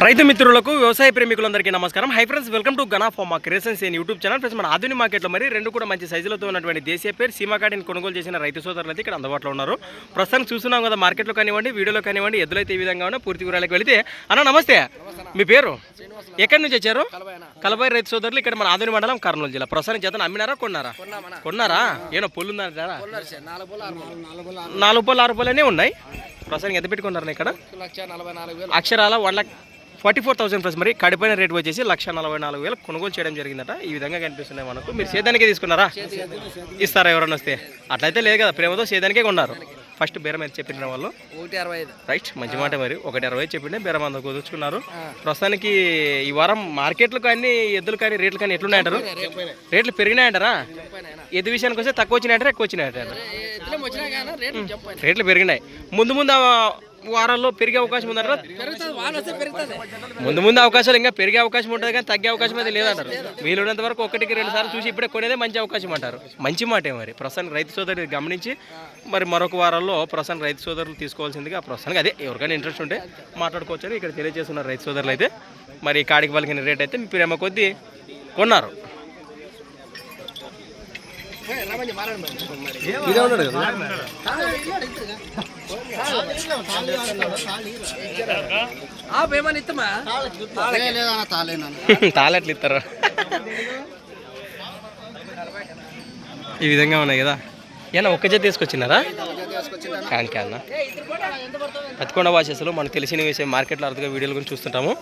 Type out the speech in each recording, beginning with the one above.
రైతు మిత్రులకు వ్యవసాయ ప్రేమికులందరికీ నమస్కారం. Hi friends, welcome to Gana pharma creations in YouTube channel. Friends, మన ఆధునిక మార్కెట్లో మరి రెండు కూడా మంచి సైజులతో ఉన్నటువంటి దేశీయ పేరు సీమాకాటిని కొనుగోలు చేసిన రైతు సోదరులు అయితే ఇక్కడ అందుబాటులో ఉన్నారు. ప్రస్తుతానికి చూస్తున్నాం కదా, మార్కెట్లో కానివ్వండి, వీడియోలో కానివ్వండి, ఎద్దులైతే ఈ విధంగా ఉన్నా. పూర్తి వివరాలకు వెళితే అన్న నమస్తే, మీ పేరు, ఎక్కడి నుంచి వచ్చారు? కలబాయి రైతు సోదరులు ఇక్కడ మన ఆధునిక మండలం, కర్నూలు జిల్లా. ప్రస్తుతానికి చేత అమ్మినారా కొన్నారా? ఏమో పొల్లు ఉందంటారా? 4 6 రూపాయలనే ఉన్నాయి. ప్రస్తుతానికి ఎంత పెట్టుకున్నారు ఇక్కడ? అక్షరాల 1,44,000 ప్లస్. మరి కడిపోయిన రేట్ వచ్చేసి 1,44,000 కొనుగోలు చేయడం జరిగిందట. ఈ విధంగా కనిపిస్తున్నాయి మనకు. మీరు సేదానికే తీసుకున్నారా? ఇస్తారా ఎవరన్నా వస్తే? అట్లయితే లేదు కదా, ప్రేమతో సేదానికే కొన్నారు. ఫస్ట్ బేరం అయితే చెప్పిన వాళ్ళు 1,65 రైట్, మంచి మాట. మరి 1,60 చెప్పిండే బేరం అందరూ కుదుర్చుకున్నారు. ప్రస్తుతానికి ఈ వారం మార్కెట్లు కానీ ఎద్దులు కానీ రేట్లు కానీ ఎట్లున్నాయంటారు? రేట్లు పెరిగినాయంటారా? ఎద్దు విషయానికి వస్తే తక్కువ వచ్చినాయంటారా, ఎక్కువ వచ్చినాయంటారా? రేట్లు పెరిగినాయి. ముందు వారాల్లో పెరిగే అవకాశం ఉందంటారా? ముందు అవకాశాలు ఇంకా పెరిగే అవకాశం ఉంటుంది కానీ తగ్గే అవకాశం అయితే లేదంటారు. వీలున్నంత వరకు 1-2 సార్లు చూసి ఇప్పుడే కొనేదే మంచి అవకాశం అంటారు. మంచి మాటే. మరి ప్రస్తుతానికి రైతు సోదరులు గమనించి మరి మరొక వారాల్లో ప్రస్తుతానికి రైతు సోదరులు తీసుకోవాల్సిందిగా ప్రస్తుతానికి అదే ఎవరికైనా ఇంట్రెస్ట్ ఉంటే మాట్లాడుకోవచ్చని ఇక్కడ తెలియజేస్తున్నారు రైతు సోదరులు అయితే. మరి కాడికి పలికిన రేట్ అయితే మీ ప్రేమ కొద్దీ కొన్నారు. తాళెట్లు ఇస్తారు. ఈ విధంగా ఉన్నాయి కదా. ఏనా ఒక్క జత తీసుకొచ్చినారా? కానా పత్తికొండ వాచెస్లో మనకు తెలిసిన విషయం, మార్కెట్లో అర్థంగా వీడియోల గురించి చూస్తుంటాము.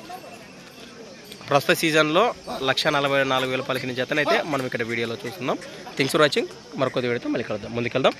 ప్రస్తుత సీజన్లో 1,44,000 పలికిన జతనైతే మనం ఇక్కడ వీడియోలో చూస్తున్నాం. Thanks for watching. మరొక వీడియోతో మళ్ళీ కలుద్దాం, ముందుకెళ్దాం.